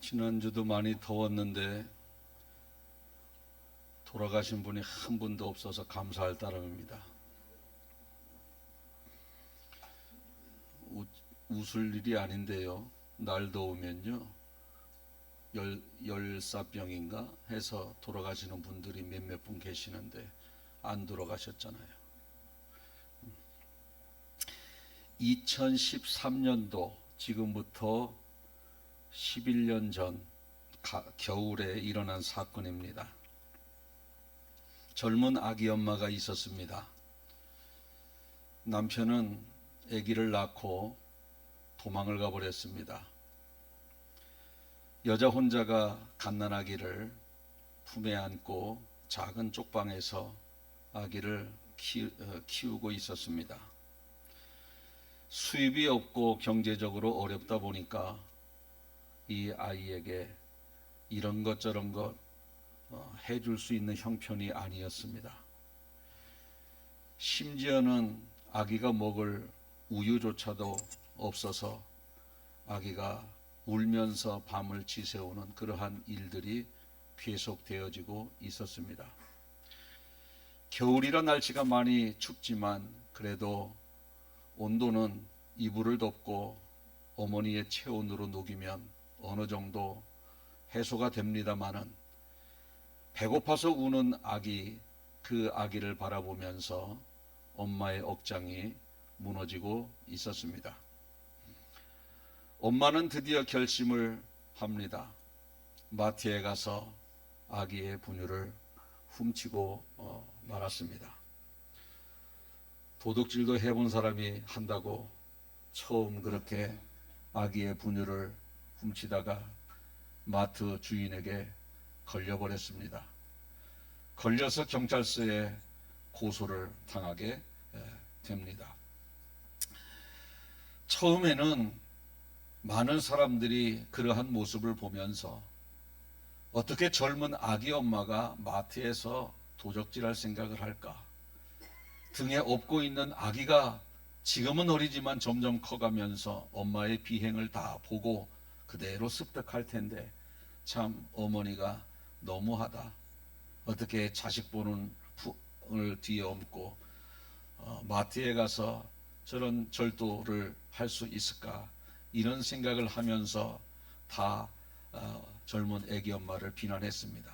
지난주도 많이 더웠는데 돌아가신 분이 한 분도 없어서 감사할 따름입니다. 웃을 일이 아닌데요. 날 더우면요, 열사병인가 해서 돌아가시는 분들이 몇몇 분 계시는데 안 돌아가셨잖아요. 2013년도 지금부터 11년 전 겨울에 일어난 사건입니다. 젊은 아기 엄마가 있었습니다. 남편은 아기를 낳고 도망을 가버렸습니다. 여자 혼자가 갓난아기를 품에 안고 작은 쪽방에서 아기를 키우고 있었습니다. 수입이 없고 경제적으로 어렵다 보니까 이 아이에게 이런 것 저런 것 해줄 수 있는 형편이 아니었습니다. 심지어는 아기가 먹을 우유조차도 없어서 아기가 울면서 밤을 지새우는 그러한 일들이 계속되어지고 있었습니다. 겨울이라 날씨가 많이 춥지만 그래도 온도는 이불을 덮고 어머니의 체온으로 녹이면 어느 정도 해소가 됩니다마는 배고파서 우는 아기, 그 아기를 바라보면서 엄마의 억장이 무너지고 있었습니다. 엄마는 드디어 결심을 합니다. 마트에 가서 아기의 분유를 훔치고 말았습니다. 도둑질도 해본 사람이 한다고 처음 그렇게 아기의 분유를 훔치다가 마트 주인에게 걸려버렸습니다. 걸려서 경찰서에 고소를 당하게 됩니다. 처음에는 많은 사람들이 그러한 모습을 보면서 어떻게 젊은 아기 엄마가 마트에서 도적질할 생각을 할까? 등에 업고 있는 아기가 지금은 어리지만 점점 커가면서 엄마의 비행을 다 보고 그대로 습득할 텐데 참 어머니가 너무하다. 어떻게 자식 보는 을 뒤에 얹고 마트에 가서 저런 절도를 할 수 있을까? 이런 생각을 하면서 다 젊은 애기 엄마를 비난했습니다.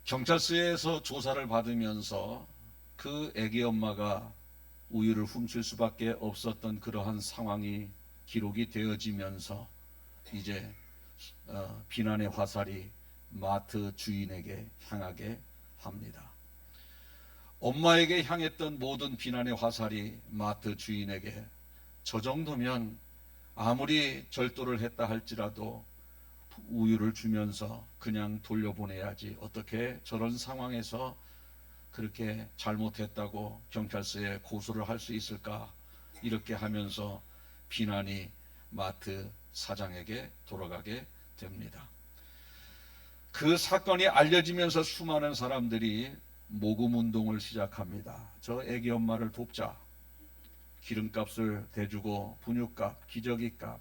경찰서에서 조사를 받으면서 그 애기 엄마가 우유를 훔칠 수밖에 없었던 그러한 상황이 기록이 되어지면서 이제 비난의 화살이 마트 주인에게 향하게 합니다. 엄마에게 향했던 모든 비난의 화살이 마트 주인에게, 저 정도면 아무리 절도를 했다 할지라도 우유를 주면서 그냥 돌려보내야지, 어떻게 저런 상황에서 그렇게 잘못했다고 경찰서에 고소를 할 수 있을까, 이렇게 하면서 비난이 마트 사장에게 돌아가게 됩니다. 그 사건이 알려지면서 수많은 사람들이 모금 운동을 시작합니다. 저 애기 엄마를 돕자. 기름값을 대주고 분유값, 기저귀값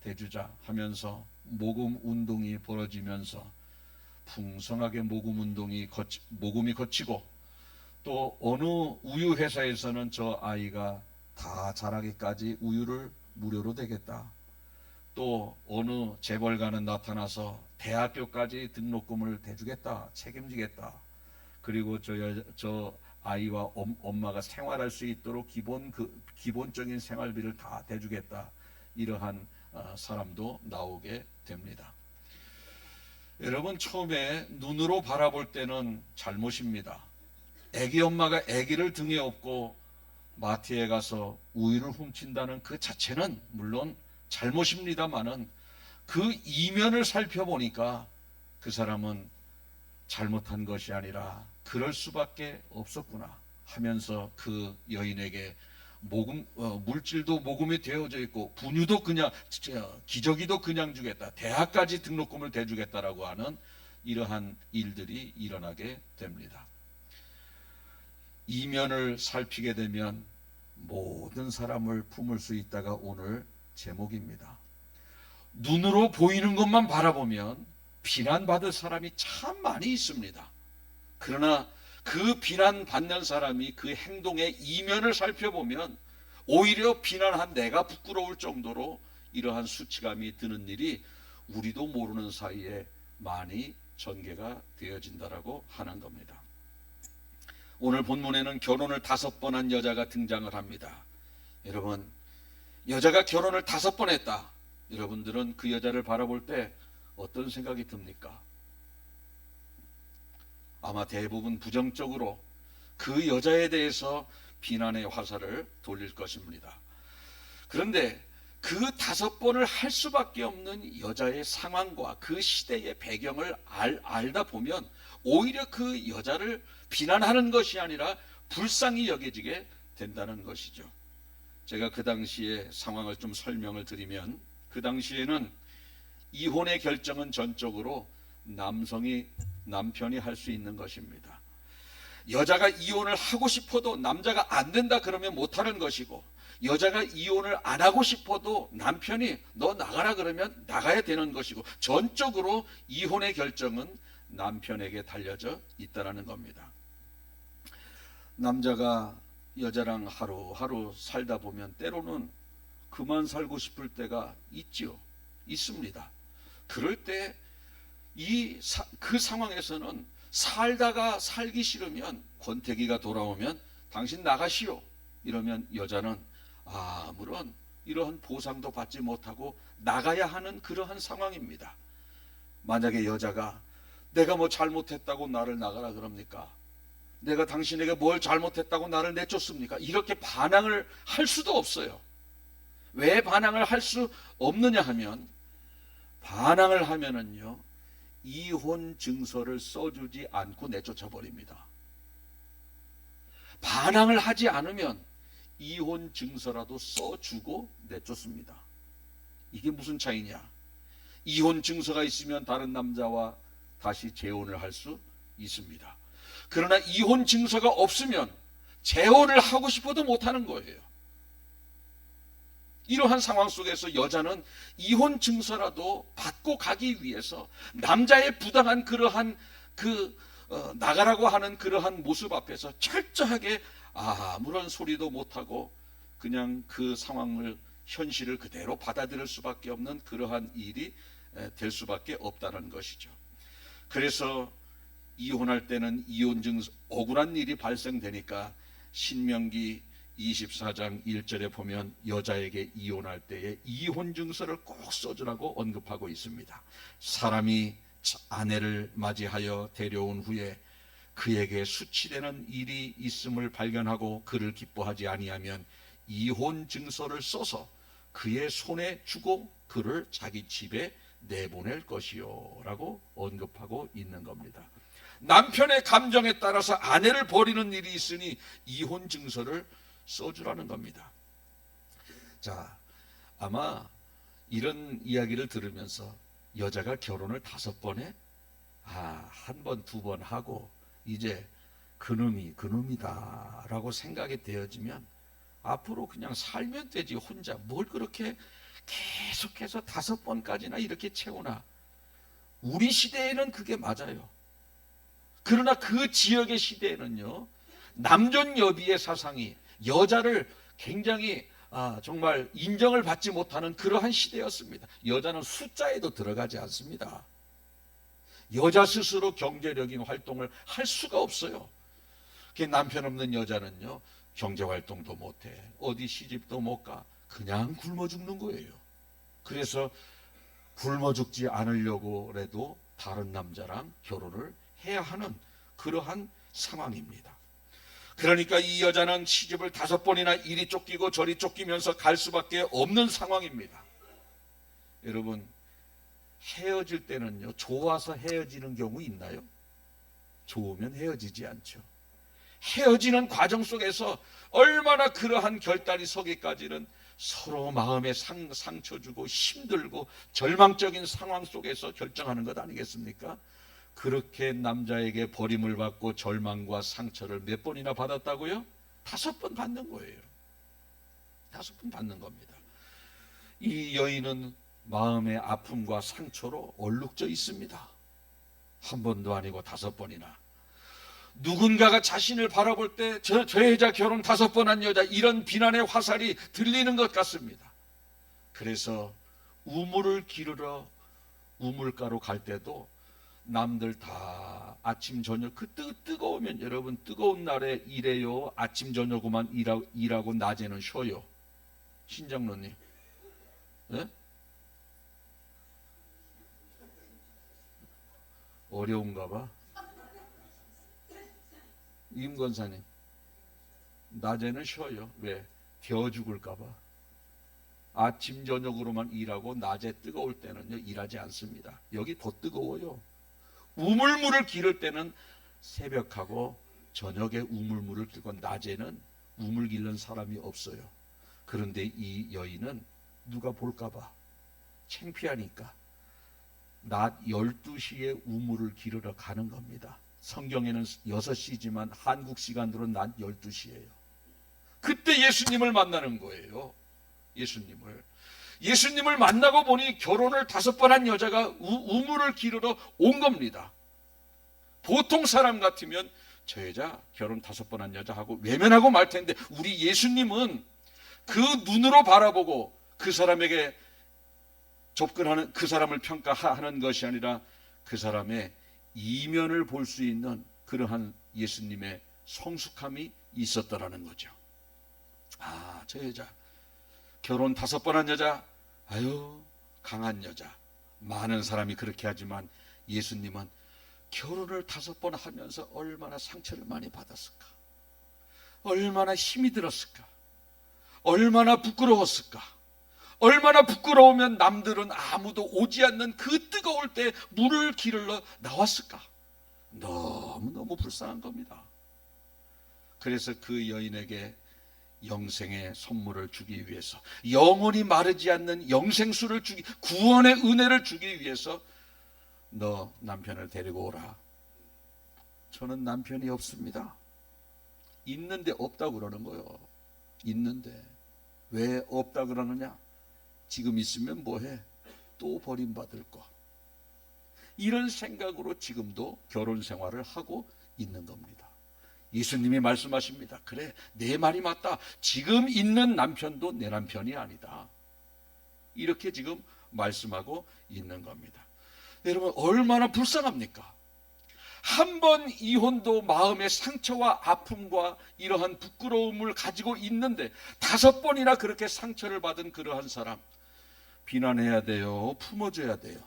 대주자 하면서 모금 운동이 벌어지면서 풍성하게 모금이 거치고 또 어느 우유 회사에서는 저 아이가 다 자라기까지 우유를 무료로 대겠다. 또 어느 재벌가는 나타나서 대학교까지 등록금을 대주겠다, 책임지겠다. 그리고 저 아이와 엄마가 생활할 수 있도록 기본적인 생활비를 다 대주겠다. 이러한 사람도 나오게 됩니다. 여러분, 처음에 눈으로 바라볼 때는 잘못입니다. 애기 엄마가 애기를 등에 업고 마트에 가서 우유를 훔친다는 그 자체는 물론 잘못입니다만은 그 이면을 살펴보니까 그 사람은 잘못한 것이 아니라 그럴 수밖에 없었구나 하면서 그 여인에게 물질도 모금이 되어져 있고 분유도 그냥, 기저귀도 그냥 주겠다, 대학까지 등록금을 대주겠다라고 하는 이러한 일들이 일어나게 됩니다. 이면을 살피게 되면 모든 사람을 품을 수 있다가 오늘 제목입니다. 눈으로 보이는 것만 바라보면 비난받을 사람이 참 많이 있습니다. 그러나 그 비난받는 사람이 그 행동의 이면을 살펴보면 오히려 비난한 내가 부끄러울 정도로 이러한 수치감이 드는 일이 우리도 모르는 사이에 많이 전개가 되어진다라고 하는 겁니다. 오늘 본문에는 결혼을 5번 한 여자가 등장을 합니다. 여러분, 여자가 결혼을 5번 했다. 여러분들은 그 여자를 바라볼 때 어떤 생각이 듭니까? 아마 대부분 부정적으로 그 여자에 대해서 비난의 화살을 돌릴 것입니다. 그런데 그 5번을 할 수밖에 없는 여자의 상황과 그 시대의 배경을 알다 보면 오히려 그 여자를 비난하는 것이 아니라 불쌍히 여겨지게 된다는 것이죠. 제가 그 당시의 상황을 좀 설명을 드리면, 그 당시에는 이혼의 결정은 전적으로 남편이 할 수 있는 것입니다. 여자가 이혼을 하고 싶어도 남자가 안 된다 그러면 못하는 것이고, 여자가 이혼을 안 하고 싶어도 남편이 너 나가라 그러면 나가야 되는 것이고, 전적으로 이혼의 결정은 남편에게 달려져 있다는 겁니다. 남자가 여자랑 하루하루 살다 보면 때로는 그만 살고 싶을 때가 있습니다. 그럴 때 그 상황에서는 살다가 살기 싫으면 권태기가 돌아오면 당신 나가시오 이러면 여자는 아무런 이러한 보상도 받지 못하고 나가야 하는 그러한 상황입니다. 만약에 여자가 내가 뭐 잘못했다고 나를 나가라 그럽니까? 내가 당신에게 뭘 잘못했다고 나를 내쫓습니까? 이렇게 반항을 할 수도 없어요. 왜 반항을 할 수 없느냐 하면, 반항을 하면은요 이혼 증서를 써주지 않고 내쫓아 버립니다. 반항을 하지 않으면 이혼 증서라도 써주고 내쫓습니다. 이게 무슨 차이냐? 이혼 증서가 있으면 다른 남자와 다시 재혼을 할 수 있습니다. 그러나 이혼 증서가 없으면 재혼을 하고 싶어도 못하는 거예요. 이러한 상황 속에서 여자는 이혼 증서라도 받고 가기 위해서 남자의 부당한 그러한 나가라고 하는 그러한 모습 앞에서 철저하게 아무런 소리도 못하고 그냥 그 상황을, 현실을 그대로 받아들일 수밖에 없는 그러한 일이 될 수밖에 없다는 것이죠. 그래서 이혼할 때는 이혼 증서, 억울한 일이 발생되니까 신명기 24장 1절에 보면 여자에게 이혼할 때에 이혼 증서를 꼭 써주라고 언급하고 있습니다. 사람이 아내를 맞이하여 데려온 후에 그에게 수치되는 일이 있음을 발견하고 그를 기뻐하지 아니하면 이혼 증서를 써서 그의 손에 주고 그를 자기 집에 내보낼 것이요 라고 언급하고 있는 겁니다. 남편의 감정에 따라서 아내를 버리는 일이 있으니 이혼 증서를 써주라는 겁니다. 자, 아마 이런 이야기를 들으면서 여자가 결혼을 5번 해? 한 번, 2번 하고 이제 그놈이다 라고 생각이 되어지면 앞으로 그냥 살면 되지, 혼자 뭘 그렇게 계속해서 5번까지나 이렇게 채우나. 우리 시대에는 그게 맞아요. 그러나 그 지역의 시대에는요 남존여비의 사상이 여자를 굉장히 정말 인정을 받지 못하는 그러한 시대였습니다. 여자는 숫자에도 들어가지 않습니다. 여자 스스로 경제적인 활동을 할 수가 없어요. 남편 없는 여자는요 경제활동도 못해, 어디 시집도 못 가, 그냥 굶어 죽는 거예요. 그래서 굶어 죽지 않으려고 해도 다른 남자랑 결혼을 해야 하는 그러한 상황입니다. 그러니까 이 여자는 시집을 5번이나 이리 쫓기고 저리 쫓기면서 갈 수밖에 없는 상황입니다. 여러분, 헤어질 때는요 좋아서 헤어지는 경우 있나요? 좋으면 헤어지지 않죠. 헤어지는 과정 속에서 얼마나 그러한 결단이 서기까지는 서로 마음에 상처 주고 힘들고 절망적인 상황 속에서 결정하는 것 아니겠습니까? 그렇게 남자에게 버림을 받고 절망과 상처를 몇 번이나 받았다고요? 5번 받는 거예요. 5번 받는 겁니다. 이 여인은 마음의 아픔과 상처로 얼룩져 있습니다. 한 번도 아니고 5번이나. 누군가가 자신을 바라볼 때 저 여자 결혼 5번 한 여자, 이런 비난의 화살이 들리는 것 같습니다. 그래서 우물을 기르러 우물가로 갈 때도 남들 다 아침 저녁, 그 뜨거우면, 여러분 뜨거운 날에 일해요? 아침 저녁으로만 일하고 낮에는 쉬어요? 신장로님, 네? 어려운가 봐. 임 권사님, 낮에는 쉬어요. 왜? 데워 죽을까 봐. 아침 저녁으로만 일하고 낮에 뜨거울 때는요 일하지 않습니다. 여기 더 뜨거워요. 우물물을 기를 때는 새벽하고 저녁에 우물물을 기고 낮에는 우물 기르는 사람이 없어요. 그런데 이 여인은 누가 볼까 봐 창피하니까 낮 12시에 우물을 기르러 가는 겁니다. 성경에는 6시지만 한국 시간으로 낮 12시예요. 그때 예수님을 만나는 거예요. 예수님을 만나고 보니 결혼을 5번 한 여자가 우물을 기르러 온 겁니다. 보통 사람 같으면 저 여자 결혼 5번 한 여자하고 외면하고 말 텐데, 우리 예수님은 그 눈으로 바라보고 그 사람에게 접근하는, 그 사람을 평가하는 것이 아니라 그 사람의 이면을 볼 수 있는 그러한 예수님의 성숙함이 있었더라는 거죠. 아, 저 여자 결혼 5번 한 여자, 아유 강한 여자. 많은 사람이 그렇게 하지만 예수님은 결혼을 5번 하면서 얼마나 상처를 많이 받았을까, 얼마나 힘이 들었을까, 얼마나 부끄러웠을까, 얼마나 부끄러우면 남들은 아무도 오지 않는 그 뜨거울 때 물을 기르러 나왔을까. 너무너무 불쌍한 겁니다. 그래서 그 여인에게 영생의 선물을 주기 위해서, 영원히 마르지 않는 영생수를 주기, 구원의 은혜를 주기 위해서 너 남편을 데리고 오라. 저는 남편이 없습니다. 있는데 없다고 그러는 거예요. 있는데. 왜 없다 그러느냐? 지금 있으면 뭐해? 또 버림받을 거. 이런 생각으로 지금도 결혼 생활을 하고 있는 겁니다. 예수님이 말씀하십니다. 그래, 내 말이 맞다. 지금 있는 남편도 내 남편이 아니다. 이렇게 지금 말씀하고 있는 겁니다. 여러분, 얼마나 불쌍합니까? 한 번 이혼도 마음의 상처와 아픔과 이러한 부끄러움을 가지고 있는데 5번이나 그렇게 상처를 받은 그러한 사람, 비난해야 돼요? 품어줘야 돼요?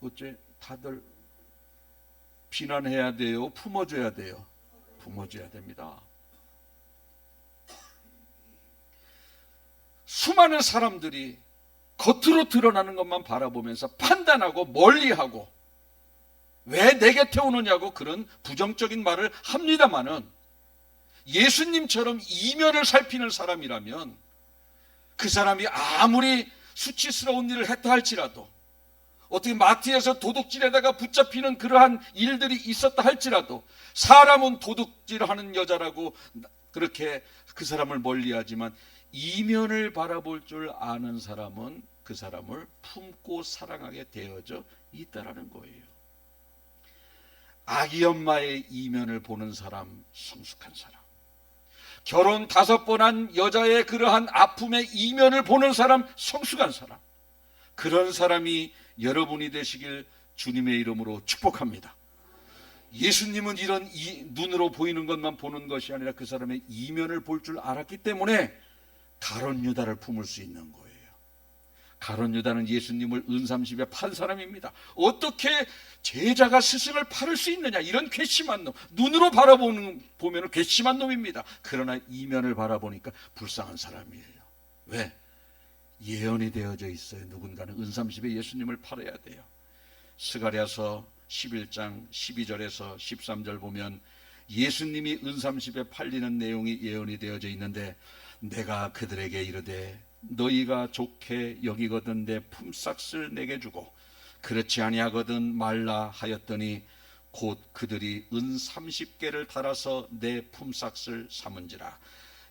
어째 다들 비난해야 돼요? 품어줘야 돼요? 품어줘야 됩니다. 수많은 사람들이 겉으로 드러나는 것만 바라보면서 판단하고 멀리하고 왜 내 곁에 오느냐고 그런 부정적인 말을 합니다마는, 예수님처럼 이면을 살피는 사람이라면 그 사람이 아무리 수치스러운 일을 했다 할지라도, 어떻게 마트에서 도둑질에다가 붙잡히는 그러한 일들이 있었다 할지라도, 사람은 도둑질하는 여자라고 그렇게 그 사람을 멀리하지만 이면을 바라볼 줄 아는 사람은 그 사람을 품고 사랑하게 되어져 있다라는 거예요. 아기 엄마의 이면을 보는 사람, 성숙한 사람. 결혼 5번 한 여자의 그러한 아픔의 이면을 보는 사람, 성숙한 사람. 그런 사람이 여러분이 되시길 주님의 이름으로 축복합니다. 예수님은 이런 눈으로 보이는 것만 보는 것이 아니라 그 사람의 이면을 볼 줄 알았기 때문에 가룟 유다를 품을 수 있는 거예요. 가룟 유다는 예수님을 은삼십에 판 사람입니다. 어떻게 제자가 스승을 팔을 수 있느냐, 이런 괘씸한 놈. 눈으로 보면 괘씸한 놈입니다. 그러나 이면을 바라보니까 불쌍한 사람이에요. 왜? 예언이 되어져 있어요. 누군가는 은삼십에 예수님을 팔아야 돼요. 스가랴서 11장 12절에서 13절 보면 예수님이 은삼십에 팔리는 내용이 예언이 되어져 있는데, 내가 그들에게 이르되 너희가 좋게 여기거든 내 품삯을 내게 주고 그렇지 아니하거든 말라 하였더니 곧 그들이 은 30개를 달아서 내 품삯을 삼은지라.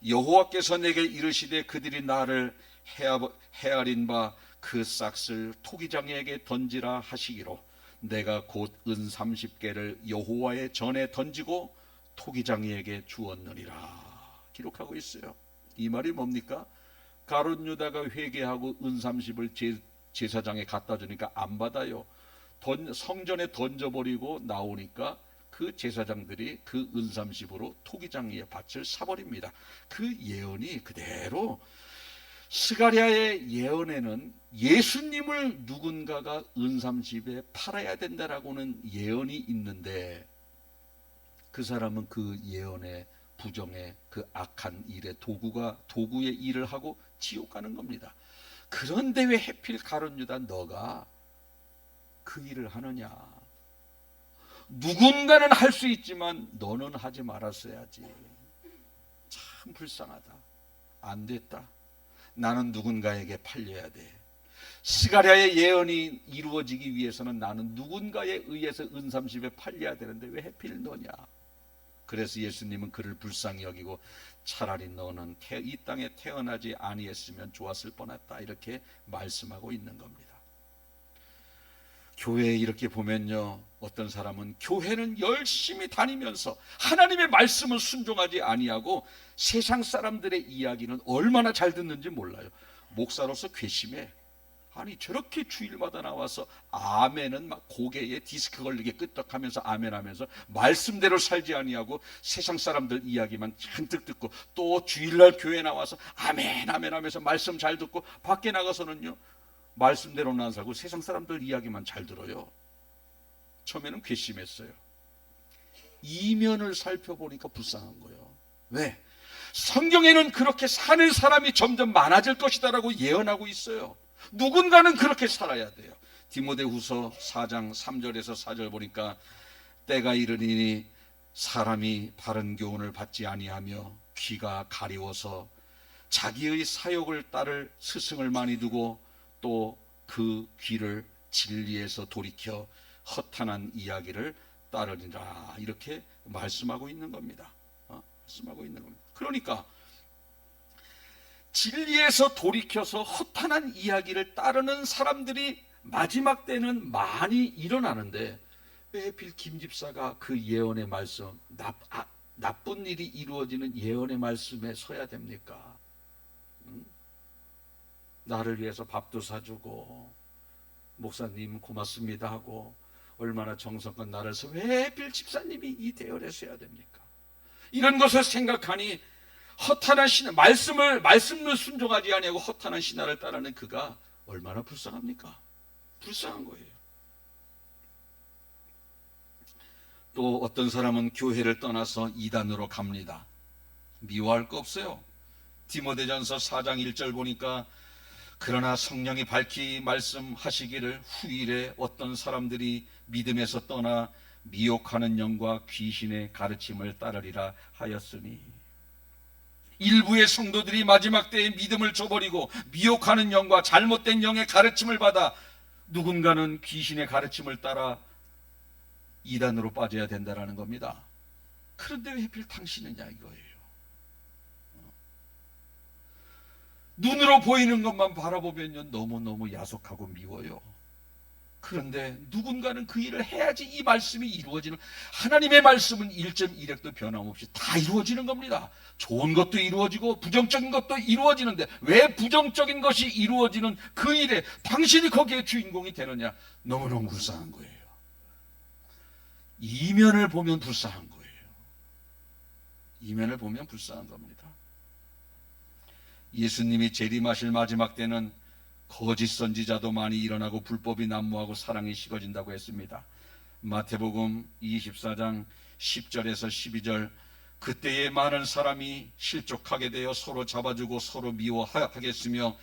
여호와께서 내게 이르시되 그들이 나를 헤아린 바 그 싹을 토기장이에게 던지라 하시기로 내가 곧 은 30개를 여호와의 전에 던지고 토기장이에게 주었느니라 기록하고 있어요. 이 말이 뭡니까? 가룟 유다가 회개하고 은 30을 제사장에 갖다 주니까 안 받아요. 성전에 던져버리고 나오니까 그 제사장들이 그 은 30으로 토기장이의 밭을 사버립니다. 그 예언이 그대로 스가랴의 예언에는 예수님을 누군가가 은 30에 팔아야 된다라고는 예언이 있는데 그 사람은 그 예언의 부정의 그 악한 일의 도구의 일을 하고 지옥 가는 겁니다. 그런데 왜 해필 가룟 유다 너가 그 일을 하느냐? 누군가는 할 수 있지만 너는 하지 말았어야지. 참 불쌍하다. 안 됐다. 나는 누군가에게 팔려야 돼. 스가랴의 예언이 이루어지기 위해서는 나는 누군가에 의해서 은 30에 팔려야 되는데 왜 해필 너냐? 그래서 예수님은 그를 불쌍히 여기고 차라리 너는 이 땅에 태어나지 아니했으면 좋았을 뻔했다 이렇게 말씀하고 있는 겁니다. 교회에 이렇게 보면요, 어떤 사람은 교회는 열심히 다니면서 하나님의 말씀을 순종하지 아니하고 세상 사람들의 이야기는 얼마나 잘 듣는지 몰라요. 목사로서 괘씸해. 아니 저렇게 주일마다 나와서 아멘은 막 고개에 디스크 걸리게 끄떡하면서 아멘하면서 말씀대로 살지 아니하고 세상 사람들 이야기만 잔뜩 듣고 또 주일날 교회 나와서 아멘 아멘 하면서 말씀 잘 듣고 밖에 나가서는요 말씀대로는 안 살고 세상 사람들 이야기만 잘 들어요. 처음에는 괘씸했어요. 이면을 살펴보니까 불쌍한 거예요. 왜? 성경에는 그렇게 사는 사람이 점점 많아질 것이다라고 예언하고 있어요. 누군가는 그렇게 살아야 돼요. 디모데후서 4장 3절에서 4절 보니까 때가 이르리니 사람이 바른 교훈을 받지 아니하며 귀가 가리워서 자기의 사욕을 따를 스승을 많이 두고 또 그 귀를 진리에서 돌이켜 허탄한 이야기를 따르리라 이렇게 말씀하고 있는 겁니다. 말씀하고 있는 겁니다. 그러니까 진리에서 돌이켜서 허탄한 이야기를 따르는 사람들이 마지막 때는 많이 일어나는데 왜 하필 김 집사가 그 예언의 말씀 나쁜 일이 이루어지는 예언의 말씀에 서야 됩니까? 나를 위해서 밥도 사주고 목사님 고맙습니다 하고 얼마나 정성껏 나를 서 왜 하필 집사님이 이 대열에 서야 됩니까? 이런 것을 생각하니 허탄한 신하 말씀을 순종하지 아니하고 허탄한 신하를 따르는 그가 얼마나 불쌍합니까? 불쌍한 거예요. 또 어떤 사람은 교회를 떠나서 이단으로 갑니다. 미워할 거 없어요. 디모데전서 4장 1절 보니까 그러나 성령이 밝히 말씀하시기를 후일에 어떤 사람들이 믿음에서 떠나 미혹하는 영과 귀신의 가르침을 따르리라 하였으니 일부의 성도들이 마지막 때에 믿음을 저버리고 미혹하는 영과 잘못된 영의 가르침을 받아 누군가는 귀신의 가르침을 따라 이단으로 빠져야 된다는 겁니다. 그런데 왜 하필 당신이냐 이거예요. 눈으로 보이는 것만 바라보면 너무너무 야속하고 미워요. 그런데 누군가는 그 일을 해야지 이 말씀이 이루어지는, 하나님의 말씀은 1.1획도 변함없이 다 이루어지는 겁니다. 좋은 것도 이루어지고 부정적인 것도 이루어지는데 왜 부정적인 것이 이루어지는 그 일에 당신이 거기에 주인공이 되느냐? 너무너무 불쌍한 거예요. 이면을 보면 불쌍한 거예요. 이면을 보면 불쌍한 겁니다. 예수님이 재림하실 마지막 때는 거짓 선지자도 많이 일어나고 불법이 난무하고 사랑이 식어진다고 했습니다. 마태복음 24장 10절에서 12절 그때에 많은 사람이 실족하게 되어 서로 잡아주고 서로 미워하겠으며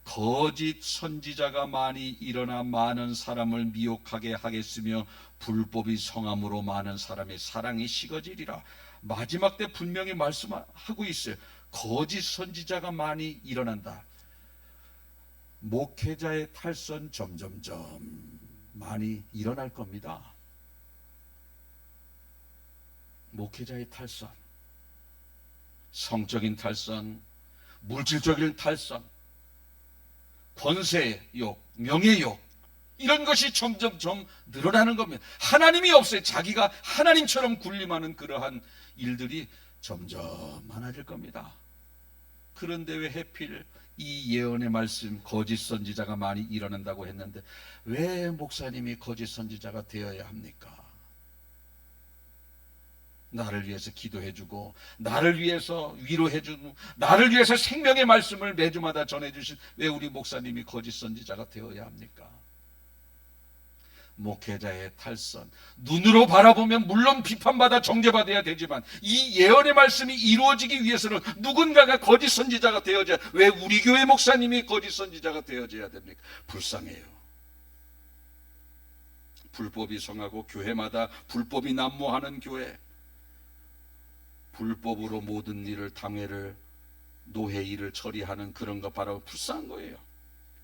거짓 선지자가 많이 일어나 많은 사람을 미혹하게 하겠으며 불법이 성함으로 많은 사람의 사랑이 식어지리라. 마지막 때 분명히 말씀하고 있어요. 거짓 선지자가 많이 일어난다. 목회자의 탈선 점점점 많이 일어날 겁니다. 목회자의 탈선, 성적인 탈선, 물질적인 탈선, 권세욕, 명예욕, 이런 것이 점점 늘어나는 겁니다. 하나님이 없어요. 자기가 하나님처럼 군림하는 그러한 일들이 점점 많아질 겁니다. 그런데 왜 하필 이 예언의 말씀, 거짓 선지자가 많이 일어난다고 했는데 왜 목사님이 거짓 선지자가 되어야 합니까? 나를 위해서 기도해주고, 나를 위해서 위로해주고, 나를 위해서 생명의 말씀을 매주마다 전해주신 왜 우리 목사님이 거짓 선지자가 되어야 합니까? 목회자의 탈선, 눈으로 바라보면 물론 비판받아 정죄받아야 되지만 이 예언의 말씀이 이루어지기 위해서는 누군가가 거짓 선지자가 되어져야, 왜 우리 교회 목사님이 거짓 선지자가 되어져야 됩니까? 불쌍해요. 불법이 성하고 교회마다 불법이 난무하는 교회, 불법으로 모든 일을, 당회를, 노회 일을 처리하는 그런 것 바라고 불쌍한 거예요.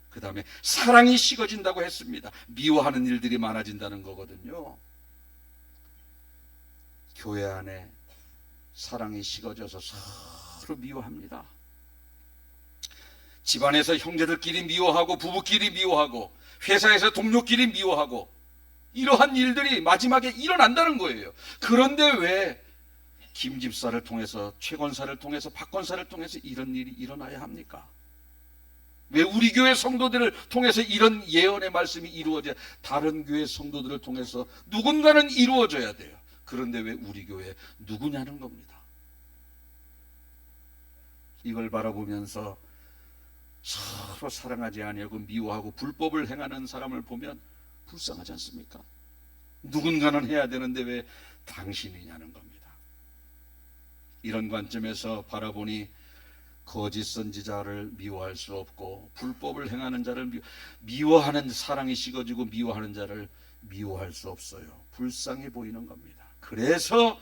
그 다음에 사랑이 식어진다고 했습니다. 미워하는 일들이 많아진다는 거거든요. 교회 안에 사랑이 식어져서 서로 미워합니다. 집안에서 형제들끼리 미워하고, 부부끼리 미워하고, 회사에서 동료끼리 미워하고, 이러한 일들이 마지막에 일어난다는 거예요. 그런데 왜 김 집사를 통해서, 최 권사를 통해서, 박 권사를 통해서 이런 일이 일어나야 합니까? 왜 우리 교회 성도들을 통해서 이런 예언의 말씀이 이루어져야, 다른 교회 성도들을 통해서 누군가는 이루어져야 돼요. 그런데 왜 우리 교회 누구냐는 겁니다. 이걸 바라보면서 서로 사랑하지 아니하고 미워하고 불법을 행하는 사람을 보면 불쌍하지 않습니까? 누군가는 해야 되는데 왜 당신이냐는 겁니다. 이런 관점에서 바라보니 거짓 선지자를 미워할 수 없고, 불법을 행하는 자를 미워하는, 사랑이 식어지고 미워하는 자를 미워할 수 없어요. 불쌍해 보이는 겁니다. 그래서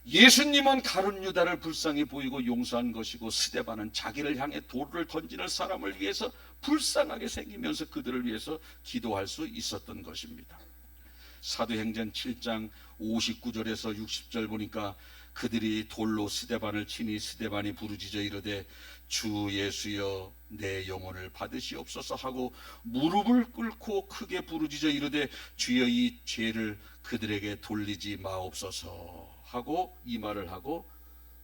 예수님은 가룟 유다를 불쌍히 보이고 용서한 것이고, 스데반은 자기를 향해 돌을 던지는 사람을 위해서 불쌍하게 생기면서 그들을 위해서 기도할 수 있었던 것입니다. 사도행전 7장 59절에서 60절 보니까 그들이 돌로 스데반을 치니 스데반이 부르짖어 이르되 주 예수여 내 영혼을 받으시옵소서 하고 무릎을 꿇고 크게 부르짖어 이르되 주여 이 죄를 그들에게 돌리지 마옵소서 하고 이 말을 하고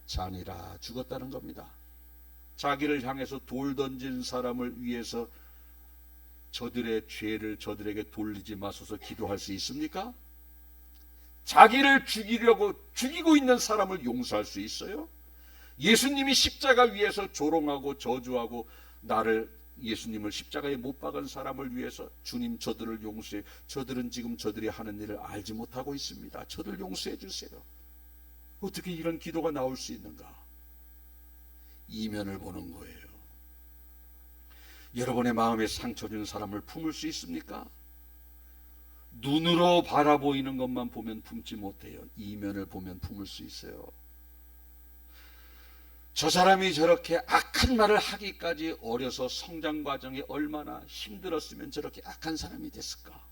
잔이라 죽었다는 겁니다. 자기를 향해서 돌 던진 사람을 위해서 저들의 죄를 저들에게 돌리지 마소서 기도할 수 있습니까? 자기를 죽이고 있는 사람을 용서할 수 있어요? 예수님이 십자가 위에서 조롱하고 저주하고 예수님을 십자가에 못 박은 사람을 위해서 주님 저들을 용서해, 저들은 지금 저들이 하는 일을 알지 못하고 있습니다. 저들 용서해 주세요. 어떻게 이런 기도가 나올 수 있는가? 이면을 보는 거예요. 여러분의 마음에 상처 준 사람을 품을 수 있습니까? 눈으로 바라보이는 것만 보면 품지 못해요. 이면을 보면 품을 수 있어요. 저 사람이 저렇게 악한 말을 하기까지 어려서 성장 과정이 얼마나 힘들었으면 저렇게 악한 사람이 됐을까?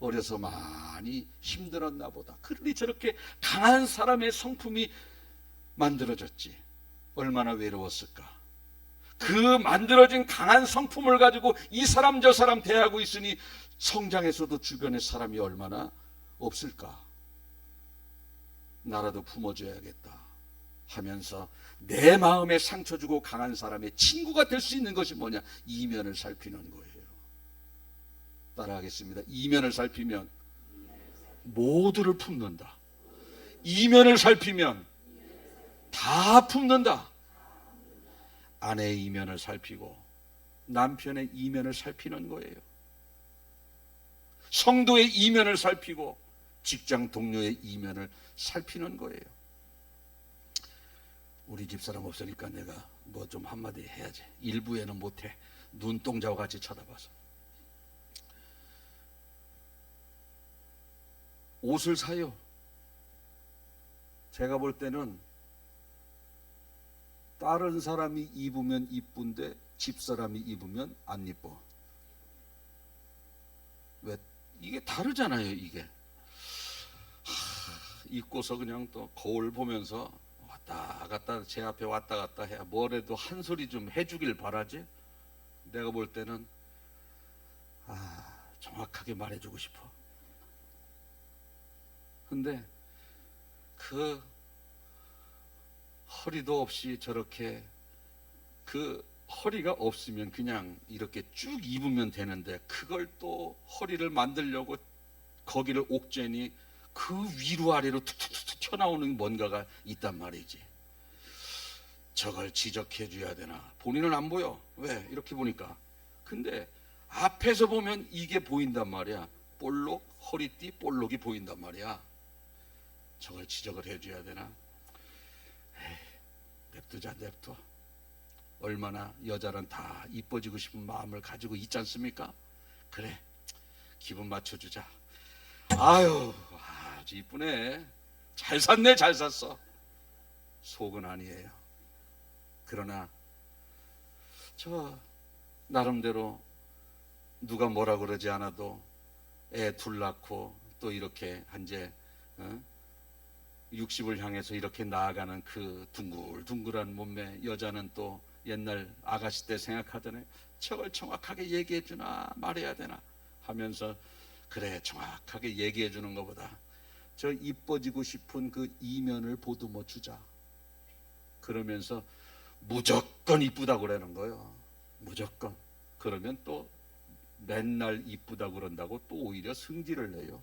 어려서 많이 힘들었나 보다. 그러니 저렇게 강한 사람의 성품이 만들어졌지. 얼마나 외로웠을까? 그 만들어진 강한 성품을 가지고 이 사람 저 사람 대하고 있으니 성장에서도 주변에 사람이 얼마나 없을까? 나라도 품어줘야겠다 하면서 내 마음에 상처 주고 강한 사람의 친구가 될 수 있는 것이 뭐냐? 이면을 살피는 거예요. 따라하겠습니다. 이면을 살피면 모두를 품는다. 이면을 살피면 다 품는다. 아내의 이면을 살피고 남편의 이면을 살피는 거예요. 성도의 이면을 살피고 직장 동료의 이면을 살피는 거예요. 우리 집사람 없으니까 내가 뭐 좀 한마디 해야지. 일부에는 못해. 눈동자와 같이 쳐다봐서. 옷을 사요. 제가 볼 때는 다른 사람이 입으면 이쁜데 집사람이 입으면 안 이뻐. 왜? 이게 다르잖아요. 이게 입고서 그냥 또 거울 보면서 왔다 갔다 제 앞에 왔다 갔다 해야 뭐래도 한 소리 좀 해주길 바라지. 내가 볼 때는 정확하게 말해주고 싶어. 근데 그 허리도 없이 저렇게, 그 허리가 없으면 그냥 이렇게 쭉 입으면 되는데 그걸 또 허리를 만들려고 거기를 옥죄니 그 위로 아래로 툭툭툭 튀어나오는 뭔가가 있단 말이지. 저걸 지적해 줘야 되나. 본인은 안 보여. 왜? 이렇게 보니까. 근데 앞에서 보면 이게 보인단 말이야. 볼록, 허리띠, 볼록이 보인단 말이야. 저걸 지적을 해줘야 되나. 냅두자, 냅둬. 얼마나 여자는 다 이뻐지고 싶은 마음을 가지고 있지 않습니까? 그래, 기분 맞춰주자. 아유, 아주 이쁘네. 잘 샀네, 잘 샀어. 속은 아니에요. 그러나 저 나름대로 누가 뭐라 그러지 않아도 애 둘 낳고 또 이렇게 한제 60을 향해서 이렇게 나아가는 그 둥글둥글한 몸매, 여자는 또 옛날 아가씨 때 생각하더니 저걸 정확하게 얘기해 주나 말해야 되나 하면서, 그래, 정확하게 얘기해 주는 것보다 저 이뻐지고 싶은 그 이면을 보듬어 주자. 그러면서 무조건 이쁘다고 그러는 거예요. 무조건. 그러면 또 맨날 이쁘다고 그런다고 또 오히려 승질을 내요.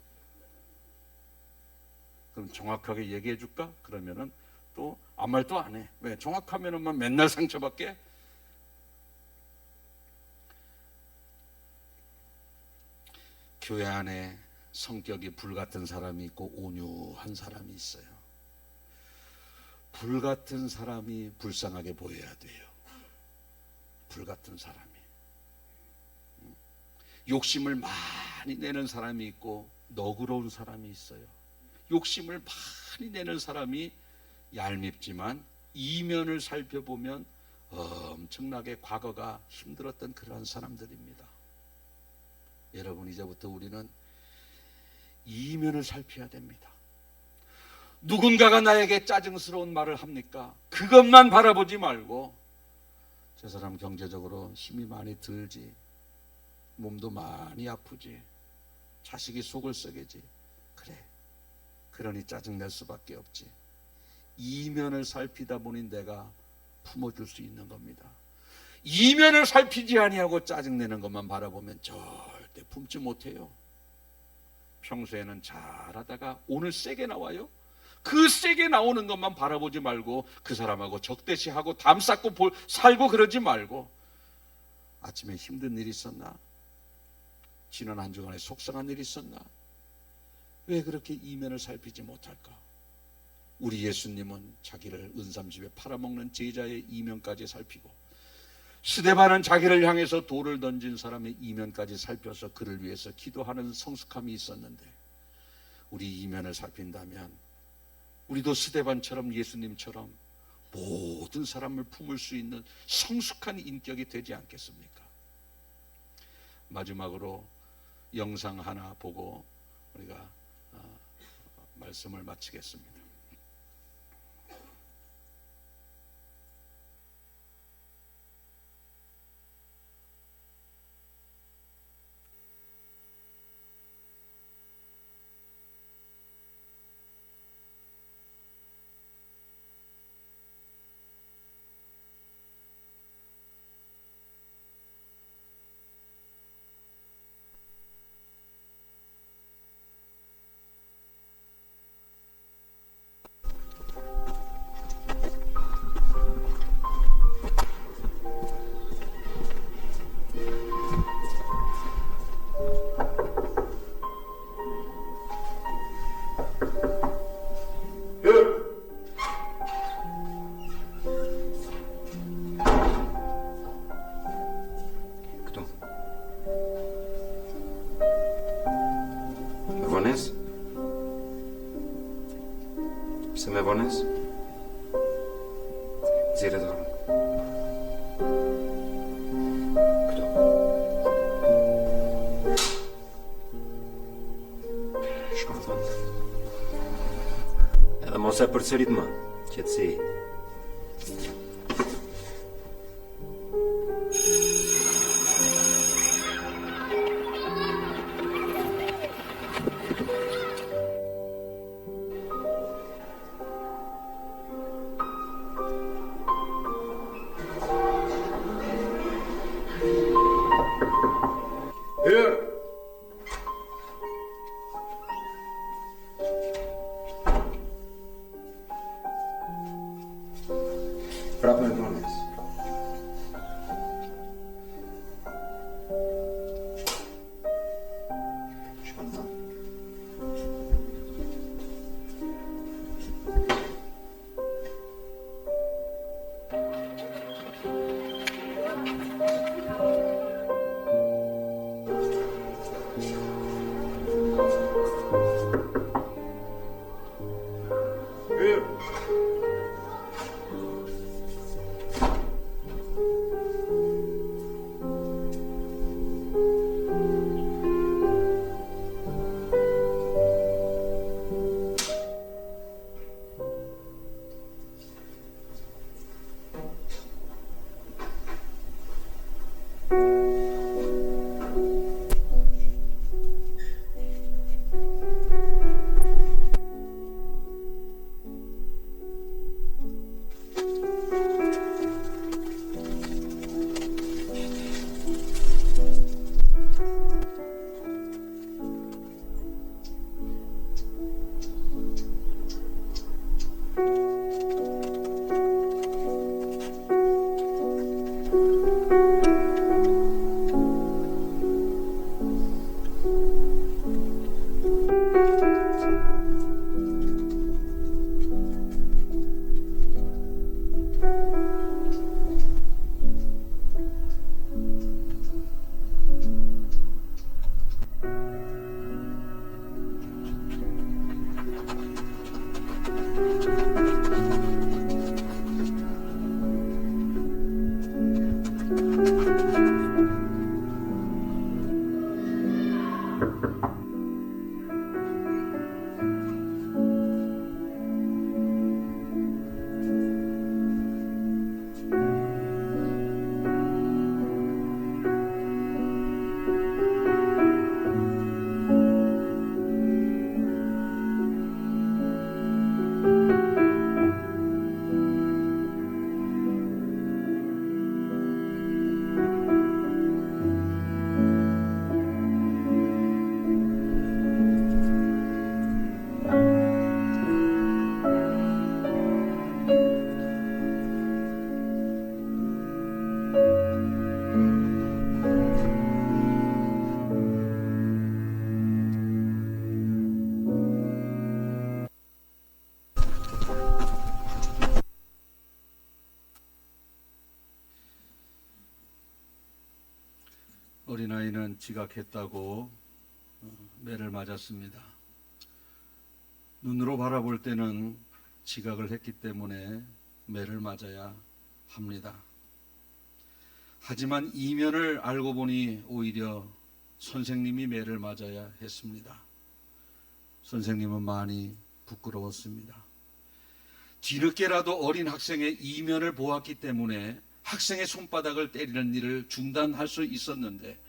그럼 정확하게 얘기해 줄까? 그러면은 또 아무 말도 안 해. 왜? 정확하면은 맨날 상처받게. 교회 안에 성격이 불같은 사람이 있고 온유한 사람이 있어요. 불같은 사람이 불쌍하게 보여야 돼요. 불같은 사람이. 욕심을 많이 내는 사람이 있고 너그러운 사람이 있어요. 욕심을 많이 내는 사람이 얄밉지만 이면을 살펴보면 엄청나게 과거가 힘들었던 그런 사람들입니다. 여러분, 이제부터 우리는 이면을 살펴야 됩니다. 누군가가 나에게 짜증스러운 말을 합니까? 그것만 바라보지 말고, 저 사람 경제적으로 힘이 많이 들지, 몸도 많이 아프지, 자식이 속을 썩이지, 그래, 그러니 짜증낼 수밖에 없지. 이면을 살피다 보니 내가 품어줄 수 있는 겁니다. 이면을 살피지 아니하고 짜증내는 것만 바라보면 절대 품지 못해요. 평소에는 잘하다가 오늘 세게 나와요. 그 세게 나오는 것만 바라보지 말고 그 사람하고 적대시하고 담쌓고 살고 그러지 말고, 아침에 힘든 일이 있었나? 지난 한 주간에 속상한 일이 있었나? 왜 그렇게 이면을 살피지 못할까? 우리 예수님은 자기를 은삼집에 팔아먹는 제자의 이면까지 살피고, 스데반은 자기를 향해서 돌을 던진 사람의 이면까지 살펴서 그를 위해서 기도하는 성숙함이 있었는데, 우리 이면을 살핀다면 우리도 스데반처럼 예수님처럼 모든 사람을 품을 수 있는 성숙한 인격이 되지 않겠습니까? 마지막으로 영상 하나 보고 우리가 말씀을 마치겠습니다. Sem abonas? زیر دارم کدوم شكرا هذا ما سافر سريد ما كتسي Hier! Praat met Ronnes. Spannend. Hier! 어린아이는 지각했다고 매를 맞았습니다. 눈으로 바라볼 때는 지각을 했기 때문에 매를 맞아야 합니다. 하지만 이면을 알고 보니 오히려 선생님이 매를 맞아야 했습니다. 선생님은 많이 부끄러웠습니다. 뒤늦게라도 어린 학생의 이면을 보았기 때문에 학생의 손바닥을 때리는 일을 중단할 수 있었는데,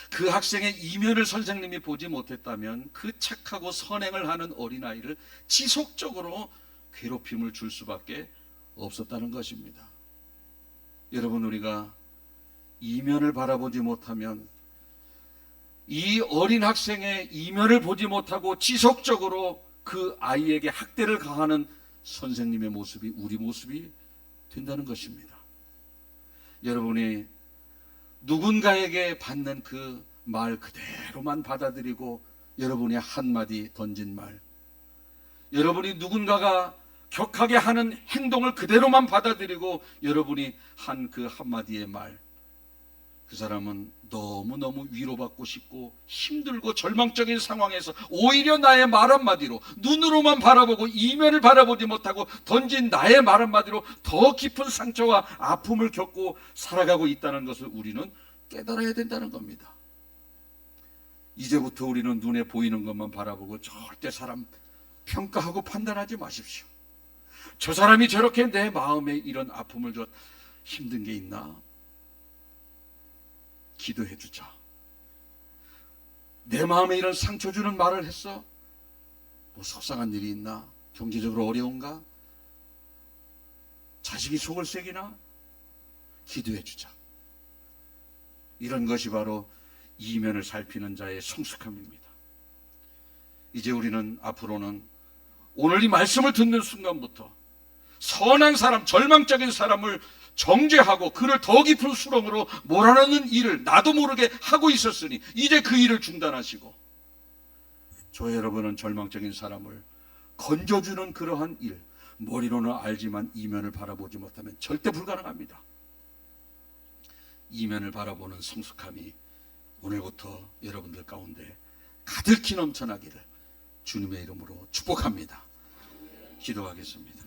그 학생의 이면을 선생님이 보지 못했다면 그 착하고 선행을 하는 어린아이를 지속적으로 괴롭힘을 줄 수밖에 없었다는 것입니다. 여러분, 우리가 이면을 바라보지 못하면, 이 어린 학생의 이면을 보지 못하고 지속적으로 그 아이에게 학대를 가하는 선생님의 모습이 우리 모습이 된다는 것입니다. 여러분이 누군가에게 받는 그 말 그대로만 받아들이고, 여러분이 한마디 던진 말, 여러분이 누군가가 격하게 하는 행동을 그대로만 받아들이고 여러분이 한 그 한마디의 말, 그 사람은 너무너무 위로받고 싶고 힘들고 절망적인 상황에서 오히려 나의 말 한마디로, 눈으로만 바라보고 이면을 바라보지 못하고 던진 나의 말 한마디로 더 깊은 상처와 아픔을 겪고 살아가고 있다는 것을 우리는 깨달아야 된다는 겁니다. 이제부터 우리는 눈에 보이는 것만 바라보고 절대 사람 평가하고 판단하지 마십시오. 저 사람이 저렇게 내 마음에 이런 아픔을 줘, 힘든 게 있나? 기도해 주자. 내 마음에 이런 상처 주는 말을 했어? 뭐 속상한 일이 있나? 경제적으로 어려운가? 자식이 속을 새기나? 기도해 주자. 이런 것이 바로 이면을 살피는 자의 성숙함입니다. 이제 우리는 앞으로는 오늘 이 말씀을 듣는 순간부터 선한 사람, 절망적인 사람을 정죄하고 그를 더 깊은 수렁으로 몰아넣는 일을 나도 모르게 하고 있었으니 이제 그 일을 중단하시고 저 여러분은 절망적인 사람을 건져주는 그러한 일, 머리로는 알지만 이면을 바라보지 못하면 절대 불가능합니다. 이면을 바라보는 성숙함이 오늘부터 여러분들 가운데 가득히 넘쳐나기를 주님의 이름으로 축복합니다. 기도하겠습니다.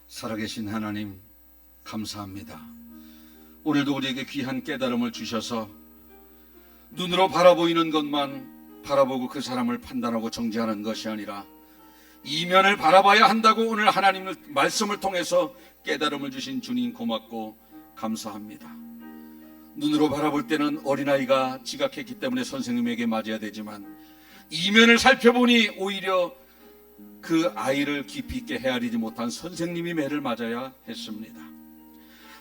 살아계신 하나님 감사합니다. 오늘도 우리에게 귀한 깨달음을 주셔서 눈으로 바라보이는 것만 바라보고 그 사람을 판단하고 정죄하는 것이 아니라 이면을 바라봐야 한다고 오늘 하나님의 말씀을 통해서 깨달음을 주신 주님 고맙고 감사합니다. 눈으로 바라볼 때는 어린아이가 지각했기 때문에 선생님에게 맞아야 되지만 이면을 살펴보니 오히려 그 아이를 깊이 있게 헤아리지 못한 선생님이 매를 맞아야 했습니다.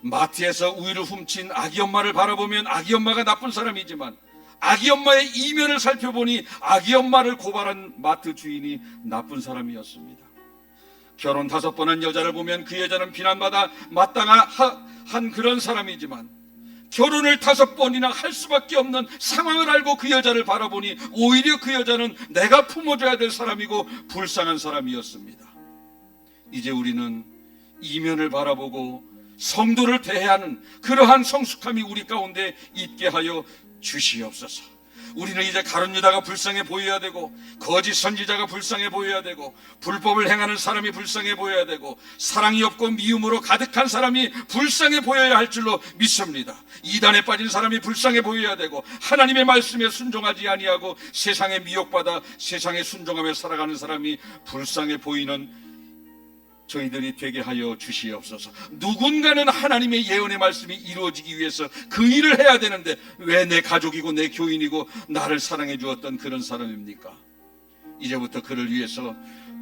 마트에서 우유를 훔친 아기 엄마를 바라보면 아기 엄마가 나쁜 사람이지만 아기 엄마의 이면을 살펴보니 아기 엄마를 고발한 마트 주인이 나쁜 사람이었습니다. 결혼 5번 한 여자를 보면 그 여자는 비난받아 마땅한 그런 사람이지만 결혼을 5번이나 할 수밖에 없는 상황을 알고 그 여자를 바라보니 오히려 그 여자는 내가 품어줘야 될 사람이고 불쌍한 사람이었습니다. 이제 우리는 이면을 바라보고 성도를 대하는 그러한 성숙함이 우리 가운데 있게 하여 주시옵소서. 우리는 이제 가룟 유다가 불쌍해 보여야 되고 거짓 선지자가 불쌍해 보여야 되고 불법을 행하는 사람이 불쌍해 보여야 되고 사랑이 없고 미움으로 가득한 사람이 불쌍해 보여야 할 줄로 믿습니다. 이단에 빠진 사람이 불쌍해 보여야 되고 하나님의 말씀에 순종하지 아니하고 세상에 미혹받아 세상에 순종하며 살아가는 사람이 불쌍해 보이는 저희들이 되게 하여 주시옵소서. 누군가는 하나님의 예언의 말씀이 이루어지기 위해서 그 일을 해야 되는데 왜 내 가족이고 내 교인이고 나를 사랑해 주었던 그런 사람입니까? 이제부터 그를 위해서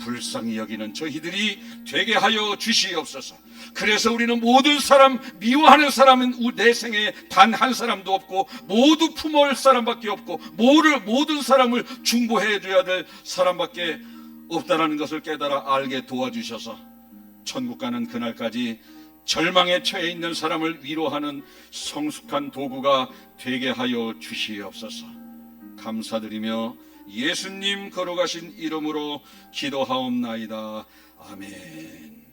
불쌍히 여기는 저희들이 되게 하여 주시옵소서. 그래서 우리는 모든 사람 미워하는 사람은 내 생에 단 한 사람도 없고 모두 품어올 사람밖에 없고 모든 사람을 중보해 줘야 될 사람밖에 없다는 것을 깨달아 알게 도와주셔서 천국 가는 그날까지 절망에 처해 있는 사람을 위로하는 성숙한 도구가 되게 하여 주시옵소서. 감사드리며 예수님 거룩하신 이름으로 기도하옵나이다. 아멘.